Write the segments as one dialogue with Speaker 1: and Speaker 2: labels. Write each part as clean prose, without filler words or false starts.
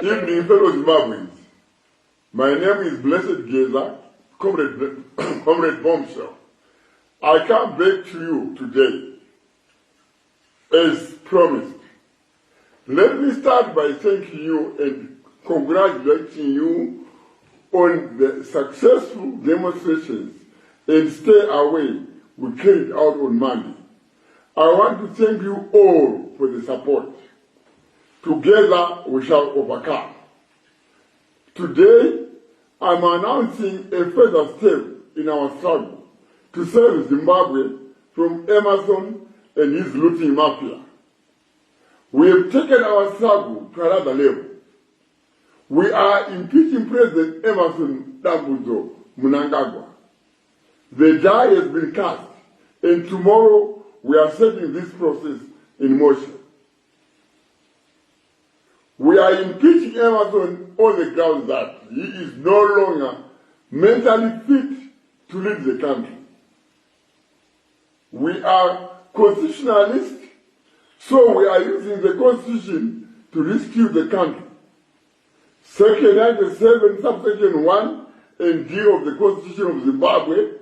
Speaker 1: Evening, fellow Zimbabweans. My name is Blessed Geza, Comrade Bombshell. I come back to you today, as promised. Let me start by thanking you and congratulating you on the successful demonstrations and stay away we carried out on Monday. I want to thank you all for the support. Together we shall overcome. Today, I'm announcing a further step in our struggle to save Zimbabwe from Emerson and his looting mafia. We have taken our struggle to another level. We are impeaching President Emerson Dambudzo Mnangagwa. The die has been cast, and tomorrow we are setting this process in motion. We are impeaching Emerson on the grounds that he is no longer mentally fit to lead the country. We are constitutionalists, so we are using the Constitution to rescue the country. Section 97, subsection 1 and D of the Constitution of Zimbabwe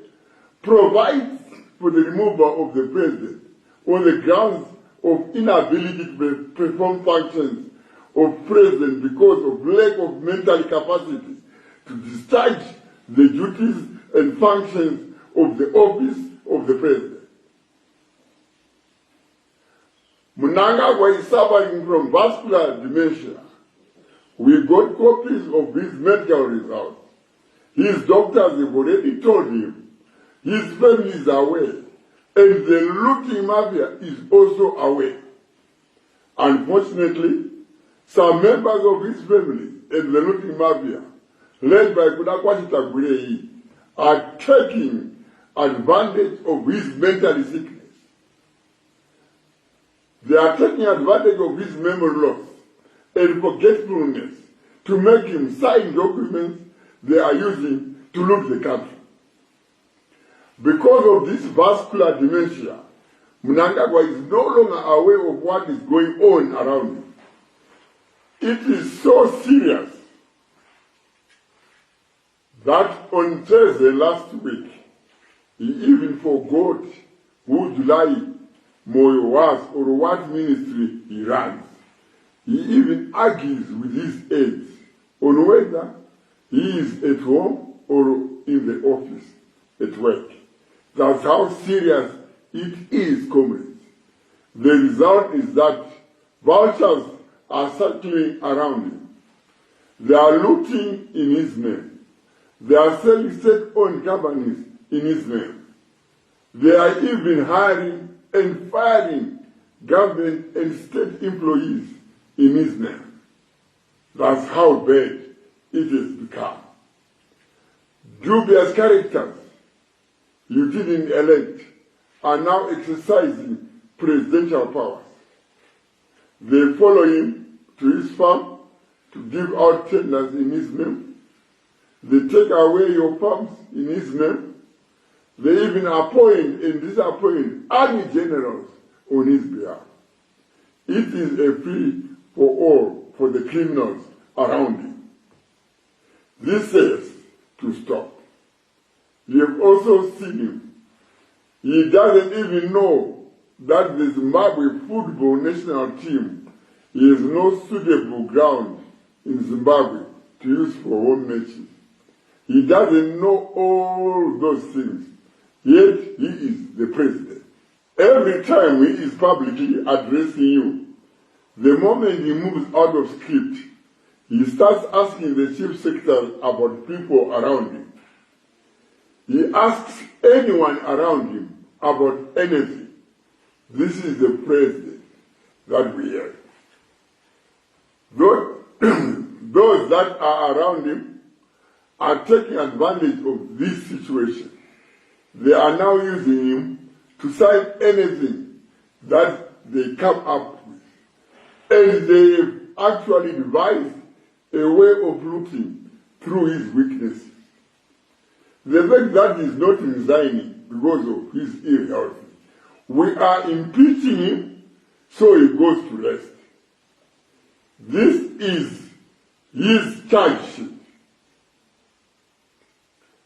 Speaker 1: provides for the removal of the president on the grounds of inability to perform functions of president because of lack of mental capacity to discharge the duties and functions of the office of the president. Mnangagwa is suffering from vascular dementia. We got copies of his medical results. His doctors have already told him. His family is aware. And the looting mafia is also aware. Unfortunately, some members of his family and the looting mafia, led by Kudakwashita Gurei, are taking advantage of his mental sickness. They are taking advantage of his memory loss and forgetfulness to make him sign documents they are using to loot the country. Because of this vascular dementia, Mnangagwa is no longer aware of what is going on around him. It is so serious that on Thursday last week, he even forgot who July Moyo was or what ministry he runs. He even argues with his aides on whether he is at home or in the office at work. That's how serious it is, comrades. The result is that vultures are circling around him. They are looting in his name. They are selling state-owned companies in his name. They are even hiring and firing government and state employees in his name. That's how bad it has become. Dubious characters you didn't elect are now exercising presidential powers. They follow him to his farm to give out tenders in his name. They take away your farms in his name. They even appoint and disappoint army generals on his behalf. It is a free for all for the criminals around him. This says to stop. You have also seen him. He doesn't even know that the Zimbabwe football national team is no suitable ground in Zimbabwe to use for home matches. He doesn't know all those things, yet he is the president. Every time he is publicly addressing you, the moment he moves out of script, he starts asking the chief secretary about people around him. He asks anyone around him about anything. This is the president that we have. Those that are around him are taking advantage of this situation. They are now using him to sign anything that they come up with. And they have actually devised a way of looking through his weaknesses. The fact that he is not resigning because of his ill health, we are impeaching him so he goes to rest. This is his charge sheet.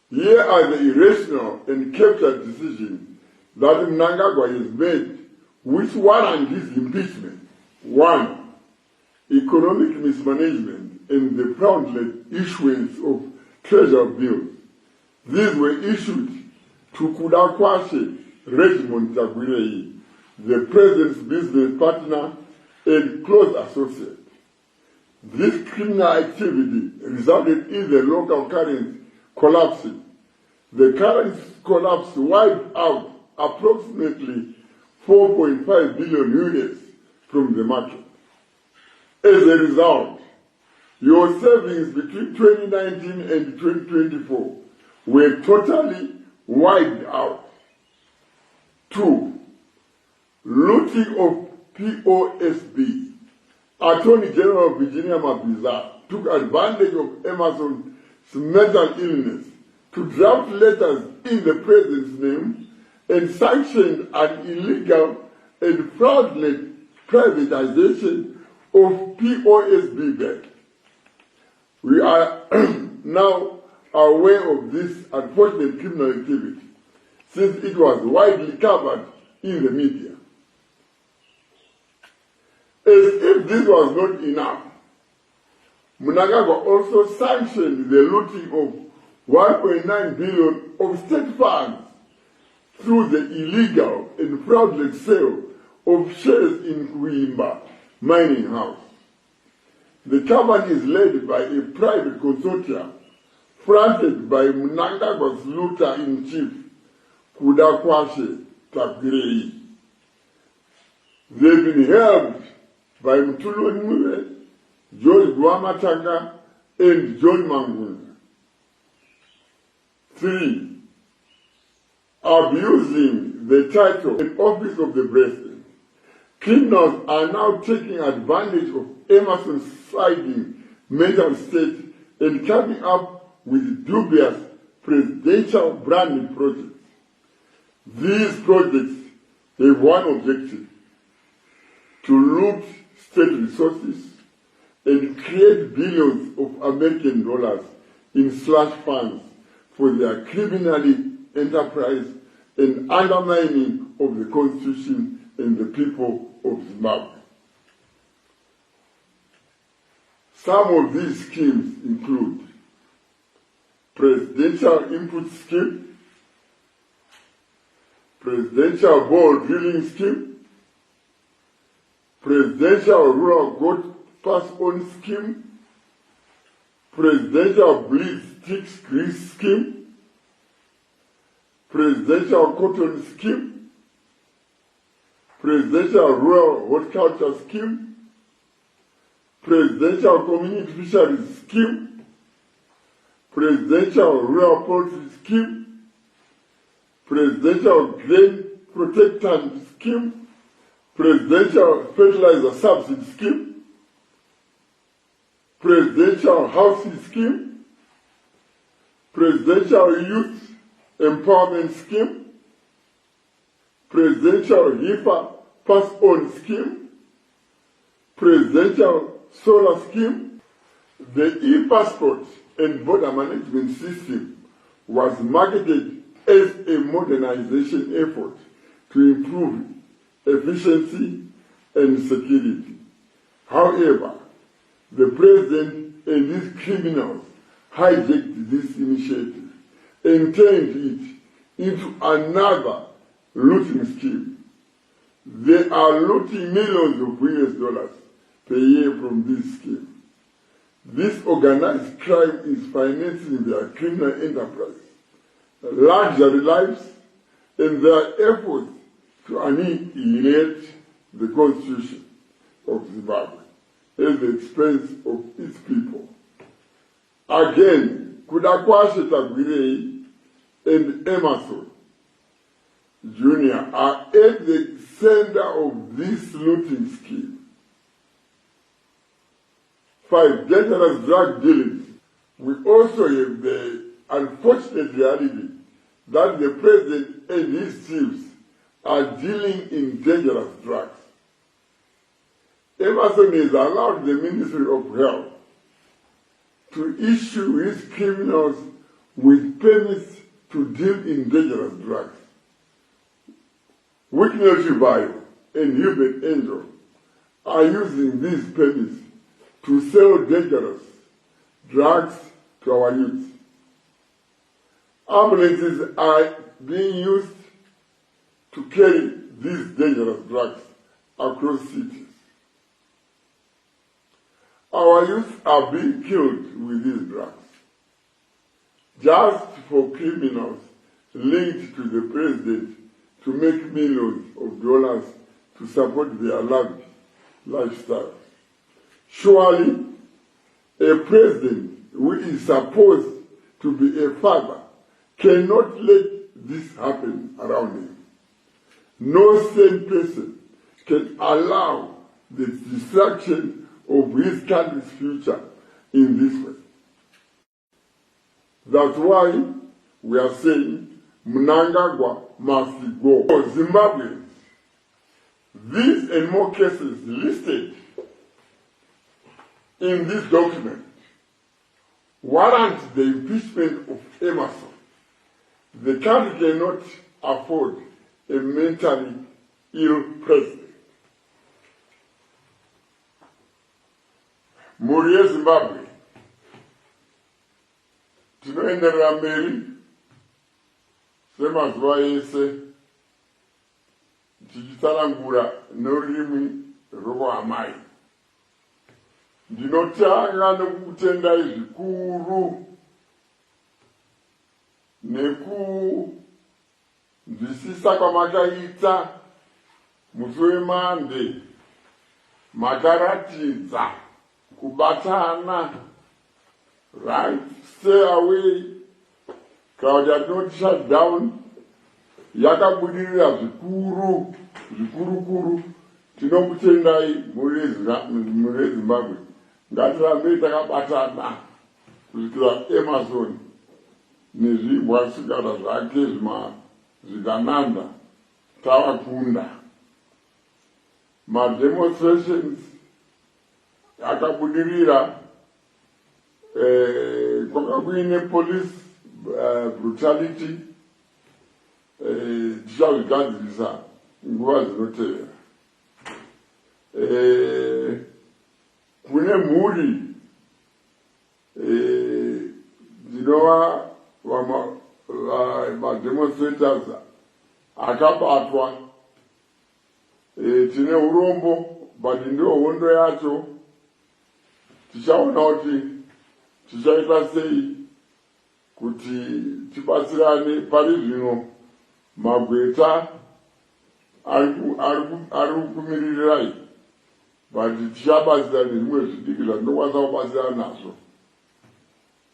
Speaker 1: Here are the irrational and captured decisions that Mnangagwa has made which warrant his impeachment. 1. Economic mismanagement and the fraudulent issuance of treasury bills. These were issued to Kudakwashe Regiment Tagwirei, the president's business partner and close associate. This criminal activity resulted in the local currency collapsing. The currency collapse wiped out approximately 4.5 billion units from the market. As a result, your savings between 2019 and 2024 were totally wiped out. 2. Looting of POSB. Attorney General Virginia Mabiza took advantage of Emerson's mental illness to draft letters in the president's name and sanctioned an illegal and fraudulent privatization of POSB Bank. We are now aware of this unfortunate criminal activity since it was widely covered in the media. As if this was not enough, Mnangagwa also sanctioned the looting of 1.9 billion of state funds through the illegal and fraudulent sale of shares in Kuimba mining house. The company is led by a private consortium fronted by Mnangagwa's looter-in-chief, Kudakwashe Tagwirei. They've been helped by Mtulu Nmue, George Guamatanga, and John Manguna. 3. Abusing the title and office of the president. Criminals are now taking advantage of Emerson's sliding mental state and coming up with dubious presidential branding projects. These projects have one objective: to loot state resources and create billions of American dollars in slush funds for their criminally enterprise and undermining of the Constitution and the people of Zimbabwe. Some of these schemes include presidential input scheme, presidential bore drilling scheme, presidential rural goat pass-on scheme, presidential bleed sticks grease scheme, presidential cotton scheme, presidential rural horticulture scheme, presidential community fisheries scheme, presidential rural poultry scheme, presidential grain protectant scheme, presidential fertilizer subsidy scheme, presidential housing scheme, presidential youth empowerment scheme, presidential HIPAA pass-on scheme, presidential solar scheme. The e-passport and border management system was marketed as a modernization effort to improve efficiency and security. However, the president and his criminals hijacked this initiative and turned it into another looting scheme. They are looting millions of US dollars per year from this scheme. This organized crime is financing their criminal enterprise, luxury lives, and their efforts to annihilate the Constitution of Zimbabwe at the expense of its people. Again, Kudakwashe Tagwirei and Emerson Jr. are at the center of this looting scheme. 5. Dangerous drug dealing. We also have the unfortunate reality that the president and his chiefs are dealing in dangerous drugs. Emerson has allowed the Ministry of Health to issue his criminals with permits to deal in dangerous drugs. Weakness Revival and Human Angel are using these permits to sell dangerous drugs to our youth. Ambulances are being used to carry these dangerous drugs across cities. Our youth are being killed with these drugs, just for criminals linked to the president to make millions of dollars to support their lavish lifestyle. Surely, a president who is supposed to be a father cannot let this happen around him. No sane person can allow the destruction of his country's future in this way. That's why we are saying Mnangagwa must go. For Zimbabweans, these and more cases listed in this document warrant the impeachment of Emerson. The country cannot afford a mentally ill president. Muri yeZimbabwe tinoenderera mberi semazuva ese tichitsanangura norurimi rwokuhamai. Ndinotanga nekukutendai zvikuru nekunzwisisa kwamakaita musi weMande. Makaratidza kubatana, right? Stay away. Crowd not shut down. Yakabudirira zvikuru. Tinokutendai muri Zimbabwe. Ngatirambe takabatana kusvikira Emerson nezvibwasikana zvake zvikananda tavakunda. Demonstrations akabudirira kwanga kuine police brutality tichazvigadzirisa nguva dzinotevera. Kune mhuri dzinova demonstrators akabatwa. Tine urombo but ndio hondo yacho. Tichaona kuti tichaita sei kuti tibatsirane. Pari zvino magweta ari kukumirirai but tichabatsirana nezvimwe zvidiki zvandinokwanisa kubatsirana nazvo.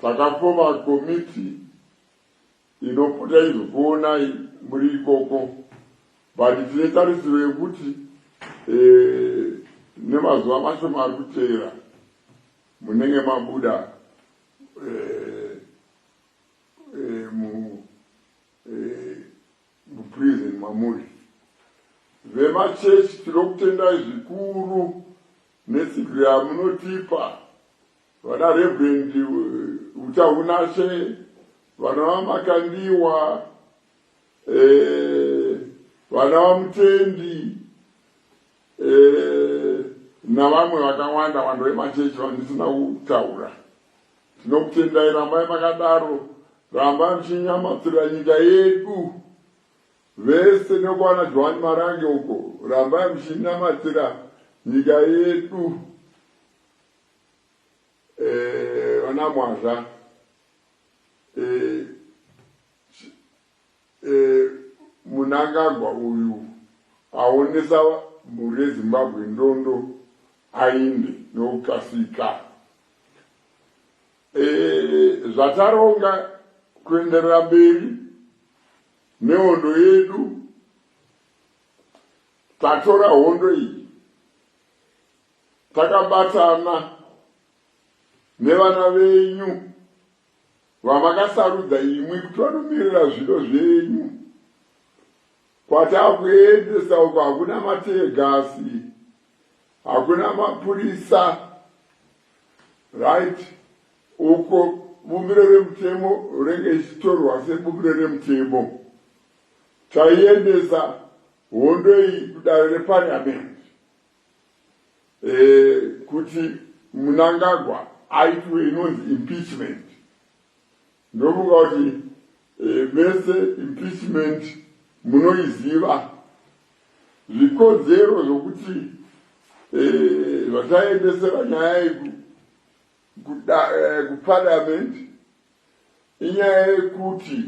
Speaker 1: Takafoma komiti inopota izokuonai muri ikoko but tine tarisiro yekuti nemazuva mashoma ari kuteera munenge mabuda muprison mamuri. Vemachechi tinokutendai zvikuru netsigo yamunotipa. Vana Reverend Utaunashe, vana vaMakandiwa, vana vaMutendi, navamwe vakawanda vanhu vemachechi vandisina kutaura. Tinokutendai, rambai makadaro, rambai muchinyamatsira nyika yedu. Vese nekuwana Joan Marange uko, rambai muchinyamatsira nyika yedu. Vana Mwazha, Mnangagwa uyu aonesa mhuri yeZimbabwe ndondo ainde nokukasika. Zvataronga kuenderera mberi nehondo yedu, tatora hondo iyi takabatana nevana venyu vamakasarudza imwi kuti vanomirira zviro zvenyu. Kwatakuendesa uko hakuna, hakuna mapurisa, right? uko bumbiro remutemo renge ichitorwa sebumbiro remutemo taiendesa hondo iyi kudare reparliament kuti Mnangagwa aitwe inonzi impeachment. Ndokuva kuti mese impeachment munoiziva zvikodzero zvokuti vataendesera nyaya iyi kuparliament inyaya yekuti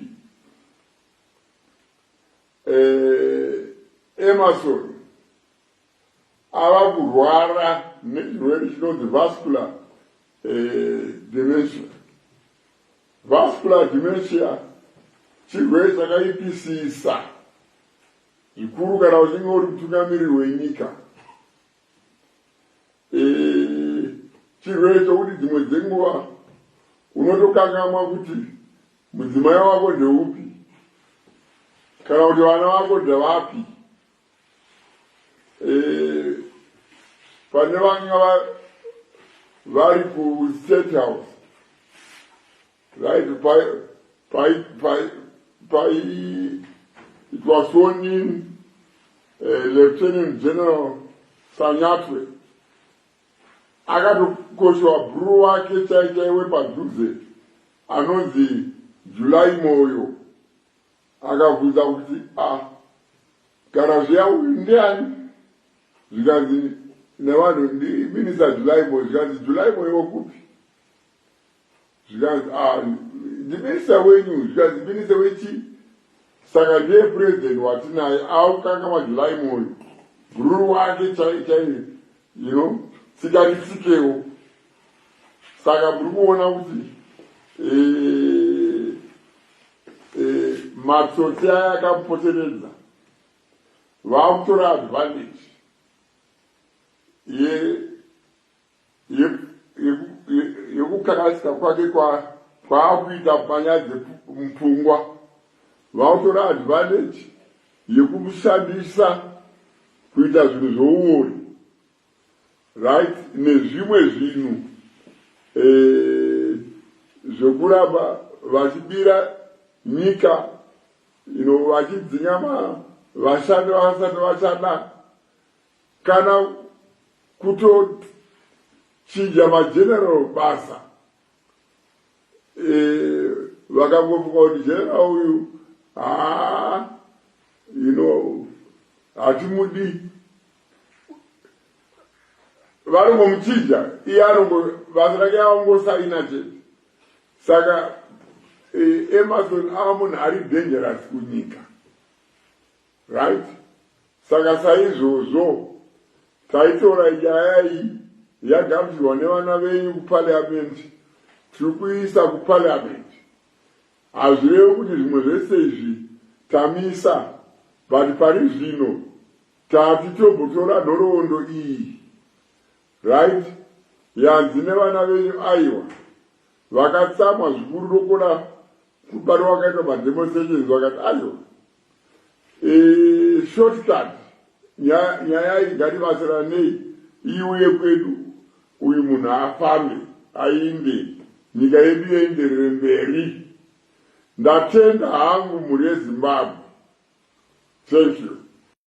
Speaker 1: Emerson ava kurwara nechirwere chinonzi vascular dementia. Vascular dementia chirwere chakaipisisa zvikuru kana uchinge uri mutungamiriri wenyika. Chirwere chokuti dzimwe dzenguva unotokanganwa kuti mudzimai wako ndeupi kana kuti vana vako ndavapi. Pane vanga vari ku-State House, right? It was sworn in Lieutenant General Sanyatwe. Akatokoshwa bhuru wake chaichaiwe padhuze anonzi July Moyo. Akabvunza kuti kana zviya uyu ndiani? Zvikanzi nevanhu ndiminisa July Moyo. Zvikanzi July Moyo wokupi? Zvikanzi ndiminisa wenyu. Zvikanzi minisa wechi? Saka ndiye president watinaye aukanga July Moyo. Bhuru wake chaichaiwe, sikatitsikewo. Saka muri kuona kuti matsotsi aya akamupoteredza vakutora advantage yekukakasika kwake kwaakuita panyaya dzemupfungwa. Vakutora advantage yekumushandisa kuita zvinhu zvouori, right? Nezvimwe zvinhu zvokuramba vachibira nyika, vachidzinga vashandi vasati vashanda, kana kutochinja mageneral basa. Vakangofunga kuti general uyu hatimudi, varongomuchinja iye basa rake avangosaina chete. Saka Emerson ava munhu ari dangerous kunyika, right? Saka saizvozvo taitora nyaya iyi yagamuchirwa nevana venyu kuparliament, tiri kuisa kuparliament. Hazvirevi kuti zvimwe zvese izvi tamisa, but pari zvino tati tobotora nhoroondo iyi, right? Yanzi nevana venyu aiwa vakatsamwa zvikuru nokona kubatwa wakaitwa mademonstrations vakati aiwa shortcut nyaya iyi ngatibatsiranei iuye kwedu, uyu munhu afambe ainde, nyika yedu yenderere mberi. Ndatenda hangu mhuri yeZimbabwe. Thank you.